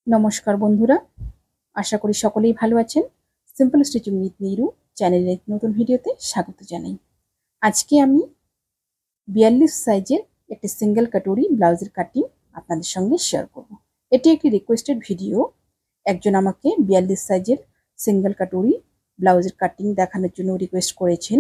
নমস্কার বন্ধুরা, আশা করি সকলেই ভালো আছেন। সিম্পল স্টিচিং উইথ নিরু চ্যানেলের নতুন ভিডিওতে স্বাগত জানাই। আজকে আমি 42 সাইজের একটি সিঙ্গেল কাটোরি ব্লাউজের কাটিং আপনাদের সঙ্গে শেয়ার করব। এটি একটি রিকোয়েস্টেড ভিডিও। একজন আমাকে 42 সাইজের সিঙ্গেল কাটোরি ব্লাউজের কাটিং দেখানোর জন্য রিকোয়েস্ট করেছেন।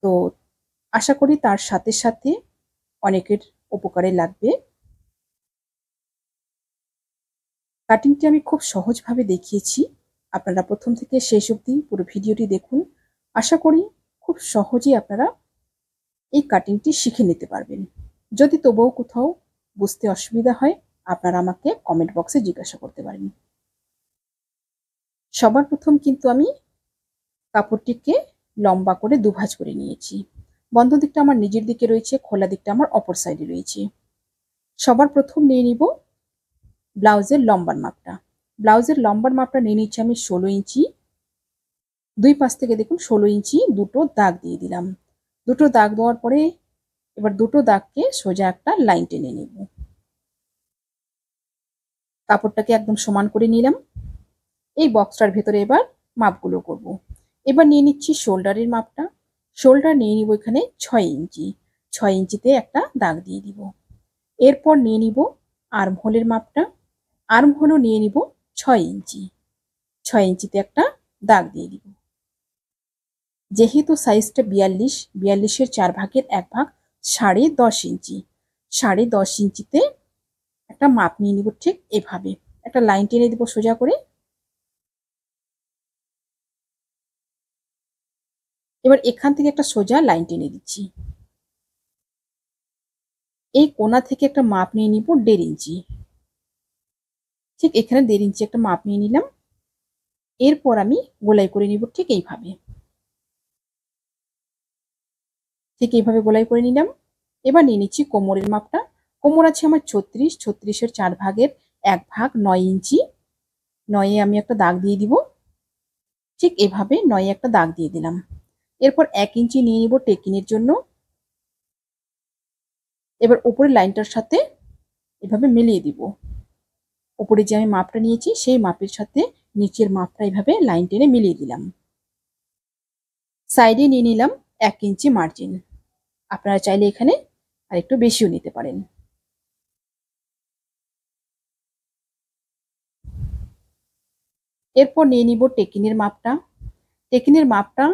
তো আশা করি তার সাথে সাথে অনেকের উপকারে লাগবে। কাটিংটি আমি খুব সহজভাবে দেখিয়েছি। আপনারা প্রথম থেকে শেষ অবধি পুরো ভিডিওটি দেখুন। আশা করি খুব সহজেই আপনারা এই কাটিংটি শিখে নিতে পারবেন। যদি তবুও কোথাও বুঝতে অসুবিধা হয়, আপনারা আমাকে কমেন্ট বক্সে জিজ্ঞাসা করতে পারেন। সবার প্রথম কিন্তু আমি কাপড়টিকে লম্বা করে দুভাঁজ করে নিয়েছি। বন্ধ দিকটা আমার নিজের দিকে রয়েছে, খোলা দিকটা আমার অপর সাইডে রয়েছে। সবার প্রথম নিয়ে নিব ব্লাউজের লম্বার মাপটা। ব্লাউজের লম্বার মাপটা নিয়ে নিচ্ছি আমি 16 ইঞ্চি। দুই পাশ থেকে দেখুন 16 ইঞ্চি দুটো দাগ দিয়ে দিলাম। দুটো দাগ দেওয়ার পরে এবার দুটো দাগকে সোজা একটা লাইন টেনে নেব। কাপড়টাকে একদম সমান করে নিলাম। এই বক্সটার ভেতরে এবার মাপগুলো করব। এবার নিয়ে নিচ্ছি শোল্ডারের মাপটা। শোল্ডার নিয়ে নিব এখানে 6 ইঞ্চি। 6 ইঞ্চিতে একটা দাগ দিয়ে দিব। এরপর নিয়ে নিব আর্মহোলের মাপটা। আর্মহোলও নিয়ে নিব 6 ইঞ্চি। 6 ইঞ্চিতে একটা দাগ দিয়ে দিব। যেহেতু সাইজটা 42-এর 4 ভাগের 1 ভাগ 10.5 ইঞ্চি। 10.5 ইঞ্চিতে একটা মাপ নিয়ে নিব ঠিক এভাবে। একটা লাইন টেনে দিব সোজা করে। এবার এখান থেকে একটা সোজা লাইন টেনে দিচ্ছি। এই কোণা থেকে একটা মাপ নিয়ে নিব 1.5 ইঞ্চি। ঠিক এখানে 1.5 ইঞ্চি একটা মাপ নিয়ে নিলাম। এরপর আমি গোলাই করে নিব ঠিক এইভাবে। ঠিক এইভাবে গোলাই করে নিলাম। এবার নিয়ে নিচ্ছি কোমরের মাপটা। কোমর আছে আমার 36, 36-এর 4 ভাগের 1 ভাগ 9 ইঞ্চি। 9-এ আমি একটা দাগ দিয়ে দিব। ঠিক এভাবে 9-এ একটা দাগ দিয়ে দিলাম। এরপর 1 ইঞ্চি নিয়ে নিব টেকিনের জন্য। এবার উপরের লাইনটার সাথে এভাবে মিলিয়ে দিব। উপরে যে আমি মাপটা নিয়েছি সেই মাপের সাথে নিচের মাপটা এভাবে লাইন টেনে মিলিয়ে দিলাম। সাইডে নিয়ে নিলাম 1 ইঞ্চি মার্জিন। আপনারা চাইলে এখানে আরেকটু বেশিও নিতে পারেন। এরপর নিয়ে নিব টেকিনের মাপটা। টেকিনের মাপটা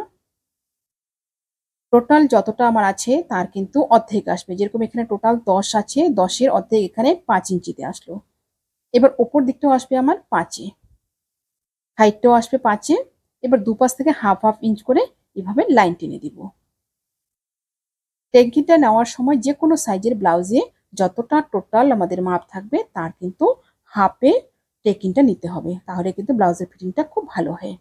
টোটাল যতটা আমার আছে তার কিন্তু অর্ধেক আসবে। যেরকম এখানে টোটাল 10 আছে, 10-এর অর্ধেক এখানে 5 ইঞ্চিতে আসলো। এবার উপর দিকটাও আসবে আমার 5-এ, হাইটটাও আসবে 5-এ। এবার দুপাশ থেকে হাফ ইঞ্চ করে এভাবে লাইন টেনে দিব। টেকিনটা নেওয়ার সময় যে কোনো সাইজের ব্লাউজে যতটা টোটাল আমাদের মাপ থাকবে তার কিন্তু হাফে টেকিনটা নিতে হবে, তাহলে কিন্তু ব্লাউজের ফিটিংটা খুব ভালো হয়।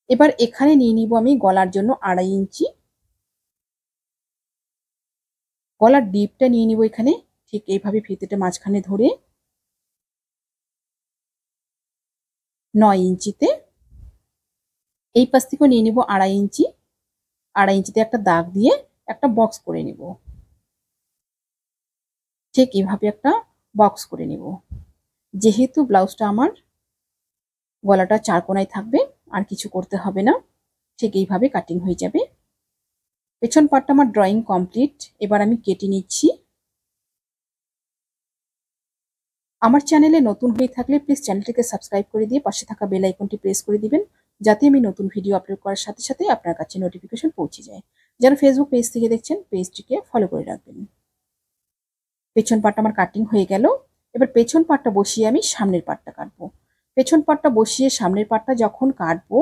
এবার এখানে নিয়ে নিব আমি গলার জন্য 2.5 ইঞ্চি। গলার ডিপটা নিয়ে নিব এখানে ঠিক এইভাবে ফিতেটা মাঝখানে ধরে 9 ইঞ্চিতে। এই পাশ থেকেও নিয়ে নিব 2.5 ইঞ্চি। 2.5 ইঞ্চিতে একটা দাগ দিয়ে একটা বক্স করে নিব। ঠিক এইভাবে একটা বক্স করে নিব। যেহেতু ব্লাউজটা আমার গলাটা 4 কোণায় থাকবে, আর কিছু করতে হবে না। ঠিক এইভাবে কাটিং হয়ে যাবে। পেছন পাটটা আমার ড্রয়িং কমপ্লিট। এবার আমি কেটে নিচ্ছি। আমার চ্যানেলে নতুন হয়ে থাকলে প্লিজ চ্যানেলটিকে সাবস্ক্রাইব করে দিয়ে পাশে থাকা বেল আইকনটি প্রেস করে দিবেন, যাতে আমি নতুন ভিডিও আপলোড করার সাথে সাথে আপনার কাছে নোটিফিকেশন পৌঁছে যায়। যারা ফেসবুক পেজ থেকে দেখছেন পেজটিকে ফলো করে রাখবেন। পেছন পাটটা আমার কাটিং হয়ে গেল। এবার পেছন পাটটা বসিয়ে আমি সামনের পাটটা কাটবো। পেছন পাটটা বসিয়ে সামনের পাটটা যখন কাটবো,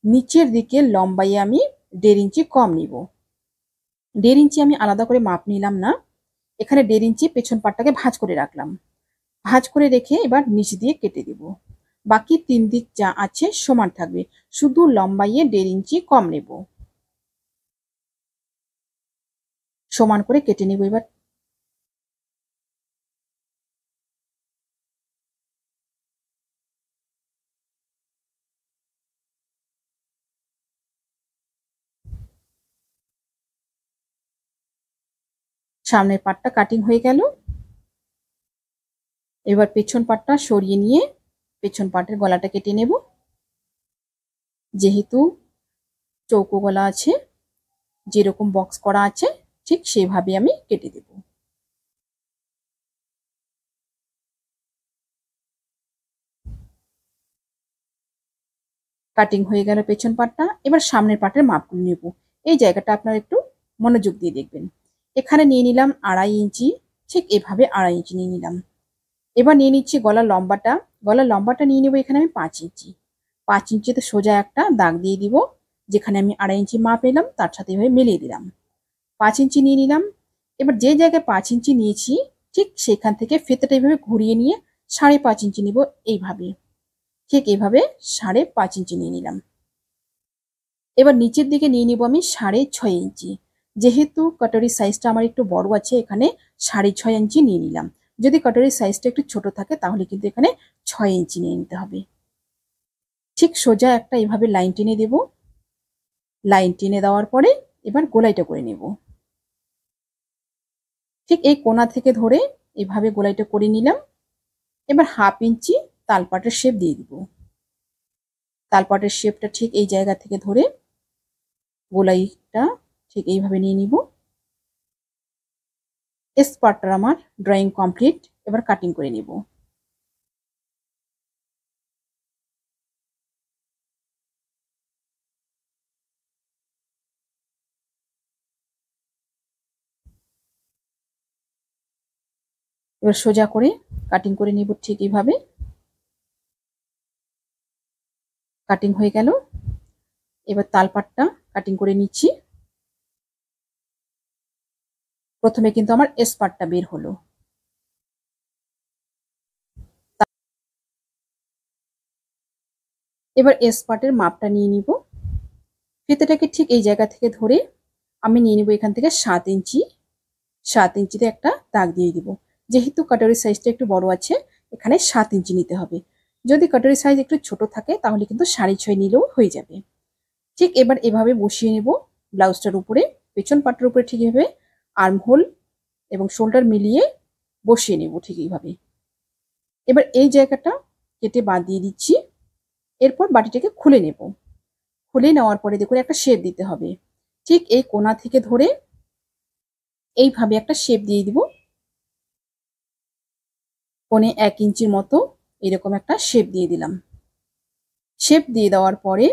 নিচের দিকে লম্বাইয়ে আমি 1.5 ইঞ্চি কম নিব। 1.5 ইঞ্চি আমি আলাদা করে মাপ নিলাম না। এখানে 1.5 ইঞ্চি পেছন পাটটাকে ভাঁজ করে রাখলাম। ভাঁজ করে রেখে এবার নিচ দিয়ে কেটে দেব। বাকি 3 দিক যা আছে সমান থাকবে, শুধু লম্বাইয়ে 1.5 ইঞ্চি কম নেব। সমান করে কেটে নেব। এবার সামনের পাটটা কাটিং হয়ে গেল। এবার পেছন পাটটা সরিয়ে নিয়ে পেছন পাটের গলাটা কেটে নেব। যেহেতু চৌকো গলা আছে, যেরকম বক্স করা আছে ঠিক সেভাবে আমি কেটে দেব। কাটিং হয়ে গেল পেছন পাটটা। এবার সামনের পাটের মাপগুলো নেব। এই জায়গাটা আপনারা একটু মনোযোগ দিয়ে দেখবেন। এখানে নিয়ে নিলাম 2.5 ইঞ্চি, ঠিক এভাবে 2.5 ইঞ্চি নিয়ে নিলাম। এবার নিয়ে নিচ্ছি গলার লম্বাটা। গলার লম্বাটা নিয়ে নেব এখানে আমি 5 ইঞ্চি। 5 ইঞ্চিতে সোজা একটা দাগ দিয়ে দিব। যেখানে আমি 2.5 ইঞ্চি মাপ নিলাম তার সাথে এভাবে মিলিয়ে দিলাম। 5 ইঞ্চি নিয়ে নিলাম। এবার যে জায়গায় 5 ইঞ্চি নিয়েছি ঠিক সেখান থেকে ফিতেটা এইভাবে ঘুরিয়ে নিয়ে 5.5 ইঞ্চি নিব। এইভাবে ঠিক এইভাবে 5.5 ইঞ্চি নিয়ে নিলাম। এবার নিচের দিকে নিয়ে নিব আমি 6.5 ইঞ্চি। যেহেতু কাটারির সাইজটা আমার একটু বড় আছে, এখানে 6.5 ইঞ্চি নিয়ে নিলাম। যদি কাটারির সাইজটা একটু ছোট থাকে তাহলে কিন্তু এখানে 6 ইঞ্চি নিয়ে নিতে হবে। ঠিক সোজা একটা এভাবে লাইন টেনে দেব। লাইন টেনে দেওয়ার পরে এবার গোলাইটা করে নেব। ঠিক এই কোণা থেকে ধরে এভাবে গোলাইটা করে নিলাম। এবার 1/2 ইঞ্চি তালপাটের শেপ দিয়ে দিব। তালপাটের শেপটা ঠিক এই জায়গা থেকে ধরে গোলাইটা ঠিক এইভাবে নিয়ে নিব। এস পার্টটা আমার ড্রয়িং কমপ্লিট। এবার কাটিং করে নিব। এবার সোজা করে কাটিং করে নিব ঠিক এইভাবে। কাটিং হয়ে গেল। এবার তালপাটটা কাটিং করে নিচ্ছি। প্রথমে কিন্তু আমার এস পার্টটা বের হলো। এবার এস পার্টের মাপটা নিয়ে নিব। ফিতেটাকে ঠিক এই জায়গা থেকে ধরে আমি নিয়ে নিব এখান থেকে 7 ইঞ্চি। 7 ইঞ্চিতে একটা দাগ দিয়ে দিব। যেহেতু কাটারির সাইজটা একটু বড় আছে, এখানে 7 ইঞ্চি নিতে হবে। যদি কাটারির সাইজ একটু ছোট থাকে তাহলে কিন্তু 6.5 নিলেও হয়ে যাবে। ঠিক এবার এভাবে বসিয়ে নেব ব্লাউজটার উপরে। পেছন পাটের উপরে ঠিক এভাবে আর্ম হোল এবং শোল্ডার মিলিয়ে বসিয়ে নেব ঠিক এইভাবে। এবার এই জায়গাটা কেটে বাদ দিয়ে দিচ্ছি। এরপর বাটিটাকে খুলে নেব। খুলে নেওয়ার পরে দেখুন একটা শেপ দিতে হবে। ঠিক এই কোণা থেকে ধরে এইভাবে একটা শেপ দিয়ে দিব। কোণে 1 ইঞ্চির মতো এরকম একটা শেপ দিয়ে দিলাম। শেপ দিয়ে দেওয়ার পরে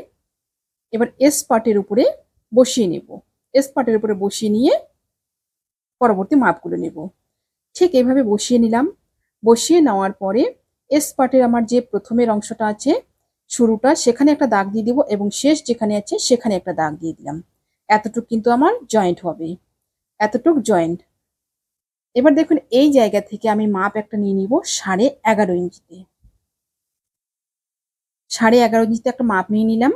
এবার এস পার্টের উপরে বসিয়ে নেব। এস পার্টের উপরে বসিয়ে নিয়ে পরবর্তী মাপগুলো নেব। ঠিক এইভাবে বসিয়ে নিলাম। বসিয়ে নেওয়ার পরে এস পার্টের আমার যে প্রথমের অংশটা আছে শুরুটা, সেখানে একটা দাগ দিয়ে দিব এবং শেষ যেখানে আছে সেখানে একটা দাগ দিয়ে দিলাম। এতটুক কিন্তু আমার জয়েন্ট হবে। এতটুক জয়েন্ট। এবার দেখুন এই জায়গা থেকে আমি মাপ একটা নিয়ে নিব 11.5 ইঞ্চিতে। 11.5 ইঞ্চিতে একটা মাপ নিয়ে নিলাম।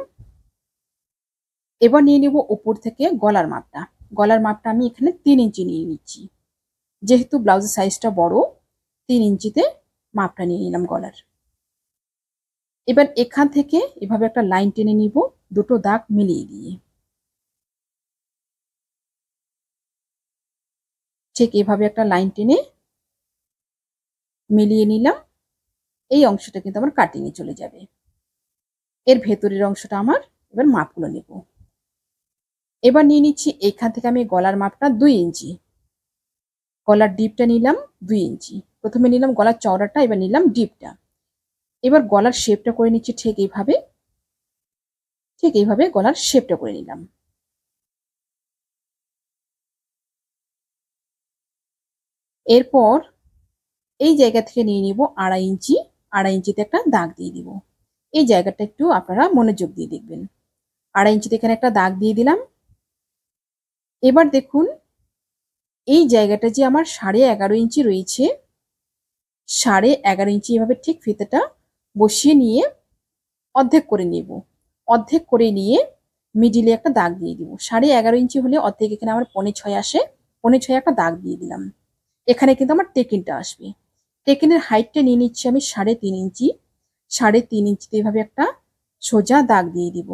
এবার নিয়ে নিব উপর থেকে গলার মাপটা। গলার মাপটা আমি এখানে 3 ইঞ্চি নিয়ে নিচ্ছি। যেহেতু ব্লাউজের সাইজটা বড়, 3 ইঞ্চিতে মাপটা নিয়ে নিলাম গলার। এবার এখান থেকে এভাবে একটা লাইন টেনে নিব দুটো দাগ মিলিয়ে দিয়ে। ঠিক এভাবে একটা লাইন টেনে মিলিয়ে নিলাম। এই অংশটা কিন্তু আমার কাটিংয়ে চলে যাবে। এর ভেতরের অংশটা আমার এবার মাপগুলো নেব। এবার নিয়ে নিচ্ছি এখান থেকে আমি গলার মাপটা 2 ইঞ্চি। গলার ডিপটা নিলাম 2 ইঞ্চি। প্রথমে নিলাম গলার চওড়াটা, এবার নিলাম ডিপটা। এবার গলার শেপটা করে নিচ্ছি ঠিক এইভাবে। ঠিক এইভাবে গলার শেপটা করে নিলাম। এরপর এই জায়গা থেকে নিয়ে নিব 2.5 ইঞ্চি। 2.5 ইঞ্চিতে একটা দাগ দিয়ে দিব। এই জায়গাটা একটু আপনারা মনোযোগ দিয়ে দেখবেন। 2.5 ইঞ্চিতে এখানে একটা দাগ দিয়ে দিলাম। এবার দেখুন এই জায়গাটা যে আমার 11.5 ইঞ্চি রয়েছে, 11.5 ইঞ্চি এভাবে ঠিক ফিতেটা বসিয়ে নিয়ে অর্ধেক করে নেব। অর্ধেক করে নিয়ে মিডিলে একটা দাগ দিয়ে দিব। 11.5 ইঞ্চি হলে অর্ধেক এখানে আমার 5.6 আসে। 5.6 একটা দাগ দিয়ে দিলাম। এখানে কিন্তু আমার টেকিনটা আসবে। টেকিনের হাইটটা নিয়ে নিচ্ছি আমি 3.5 ইঞ্চি। 3.5 ইঞ্চিতে এভাবে একটা সোজা দাগ দিয়ে দিব।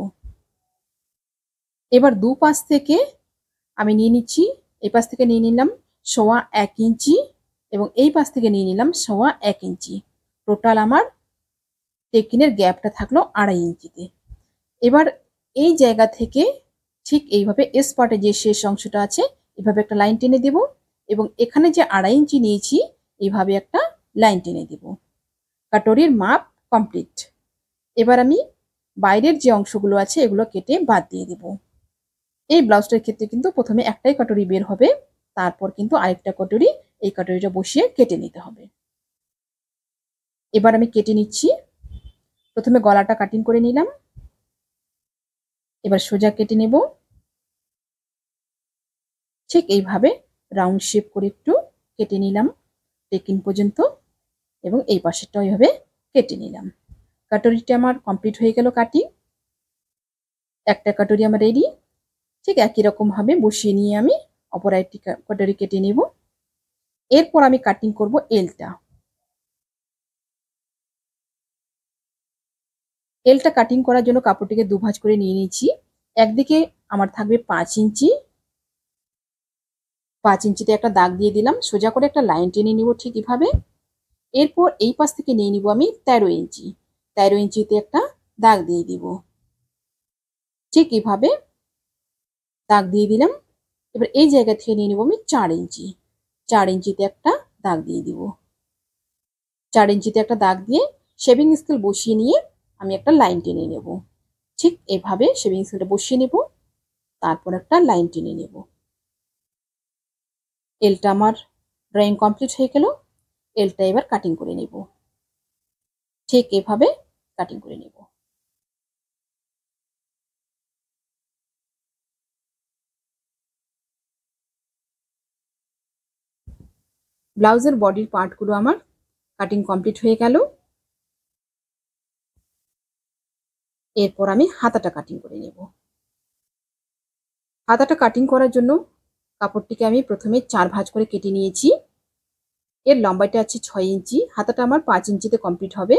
এবার দুপাশ থেকে আমি নিয়ে নিচ্ছি, এই পাশ থেকে নিয়ে নিলাম 1.25 ইঞ্চি এবং এই পাশ থেকে নিয়ে নিলাম 1.25 ইঞ্চি। টোটাল আমার টেকিনের গ্যাপটা থাকলো 2.5 ইঞ্চিতে। এবার এই জায়গা থেকে ঠিক এইভাবে এস পার্টে যে শেষ অংশটা আছে এভাবে একটা লাইন টেনে দেব এবং এখানে যে 2.5 ইঞ্চি নিয়েছি এইভাবে একটা লাইন টেনে দেব। কাটরির মাপ কমপ্লিট। এবার আমি বাইরের যে অংশগুলো আছে এগুলো কেটে বাদ দিয়ে দেব। এই ব্লাউজটার ক্ষেত্রে কিন্তু প্রথমে একটাই কাটরি বের হবে, তারপর কিন্তু আরেকটা কাটরি এই কাটরিটা বসিয়ে কেটে নিতে হবে। এবার আমি কেটে নিচ্ছি। প্রথমে গলাটা কাটিং করে নিলাম, এবার সোজা কেটে নেব। ঠিক এইভাবে রাউন্ড শেপ করে একটু কেটে নিলাম টেকিন পর্যন্ত এবং এই পাশেরটাও এইভাবে কেটে নিলাম। কাটরিটা আমার কমপ্লিট হয়ে গেল কাটিং। একটা কাটরি আমার রেডি। ঠিক একই রকম ভাবে বসিয়ে নিয়ে আমি অপর একটি কাটরি কেটে নেব। এরপর আমি কাটিং করব এলটা। এলটা কাটিং করার জন্য কাপড়টিকে দুভাঁজ করে নিয়ে নিয়েছি। একদিকে আমার থাকবে 5 ইঞ্চি, 5 ইঞ্চিতে একটা দাগ দিয়ে দিলাম, সোজা করে একটা লাইন টেনে নিব ঠিক এভাবে। এরপর এই পাশ থেকে নিয়ে নিব আমি 13 ইঞ্চি, 13 ইঞ্চিতে একটা দাগ দিয়ে দিব। ঠিক এভাবে দাগ দিয়ে দিলাম। এবার এই জায়গা থেকে নিয়ে নিব আমি 4 ইঞ্চি, 4 ইঞ্চিতে একটা দাগ দিয়ে দিব। 4 ইঞ্চিতে একটা দাগ দিয়ে শেভিং স্কেল বসিয়ে নিয়ে আমি একটা লাইন টেনে নেব। ঠিক এভাবে শেভিং স্কেলটা বসিয়ে নেব, তারপর একটা লাইন টেনে নেব। এলটা আমার ড্রয়িং কমপ্লিট হয়ে গেল। এলটা এবার কাটিং করে নেব। ঠিক এভাবে কাটিং করে নেব। ব্লাউজের বডির পার্টগুলো আমার কাটিং কমপ্লিট হয়ে গেল। এরপর আমি হাতাটা কাটিং করে নেব। হাতাটা কাটিং করার জন্য কাপড়টিকে আমি প্রথমে 4 ভাঁজ করে কেটে নিয়েছি। এর লম্বাইটা আছে 6 ইঞ্চি, হাতাটা আমার 5 ইঞ্চিতে কমপ্লিট হবে।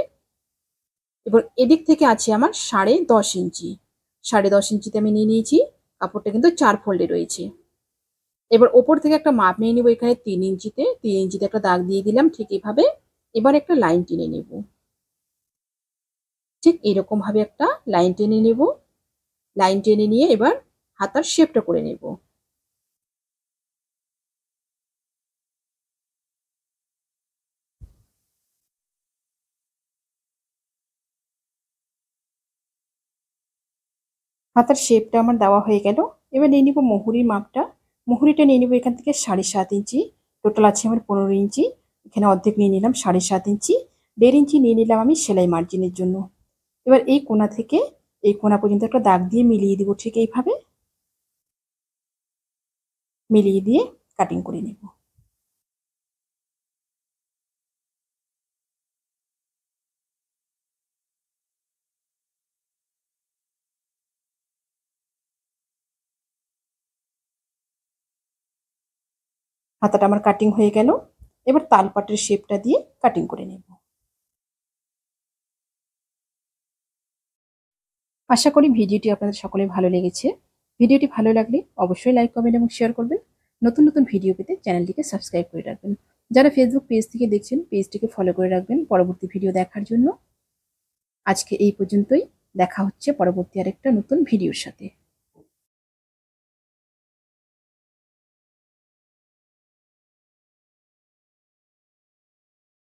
এবার এদিক থেকে আছে আমার 10.5 ইঞ্চি, 10.5 ইঞ্চিতে আমি নিয়ে নিয়েছি। কাপড়টা কিন্তু 4 ফোল্ডে রয়েছে। এবার ওপর থেকে একটা মাপ নিয়ে নিব, এখানে 3 ইঞ্চিতে, 3 ইঞ্চিতে একটা দাগ দিয়ে দিলাম ঠিক এভাবে। এবার একটা লাইন টেনে নেব। ঠিক এরকম ভাবে একটা লাইন টেনে নেব। লাইন টেনে নিয়ে এবার হাতার শেপটা করে নেব। হাতার শেপটা আমার দেওয়া হয়ে গেল। এবার নিয়ে নিব মুহুরির মাপটা। মুহুরিটা নিয়ে নিব এখান থেকে 7.5 ইঞ্চি। টোটাল আছে আমার 15 ইঞ্চি। এখানে অর্ধেক নিয়ে নিলাম 7.5 ইঞ্চি। 1.5 ইঞ্চি নিয়ে নিলাম আমি সেলাই মার্জিনের জন্য। এবার এই কোণা থেকে এই কোণা পর্যন্ত একটা দাগ দিয়ে মিলিয়ে দিব ঠিক এইভাবে। মিলিয়ে দিয়ে কাটিং করে নেব। হাতাটা আমার কাটিং হয়ে গেল। এবার তালপাটের শেপটা দিয়ে কাটিং করে নেব। আশা করি ভিডিওটি আপনাদের সকলের ভালো লেগেছে। ভিডিওটি ভালো লাগলে অবশ্যই লাইক, কমেন্ট এবং শেয়ার করবেন। নতুন নতুন ভিডিও পেতে চ্যানেলটিকে সাবস্ক্রাইব করে রাখবেন। যারা ফেসবুক পেজ থেকে দেখছেন পেজটিকে ফলো করে রাখবেন পরবর্তী ভিডিও দেখার জন্য। আজকে এই পর্যন্তই। দেখা হচ্ছে পরবর্তী আরেকটা নতুন ভিডিওর সাথে।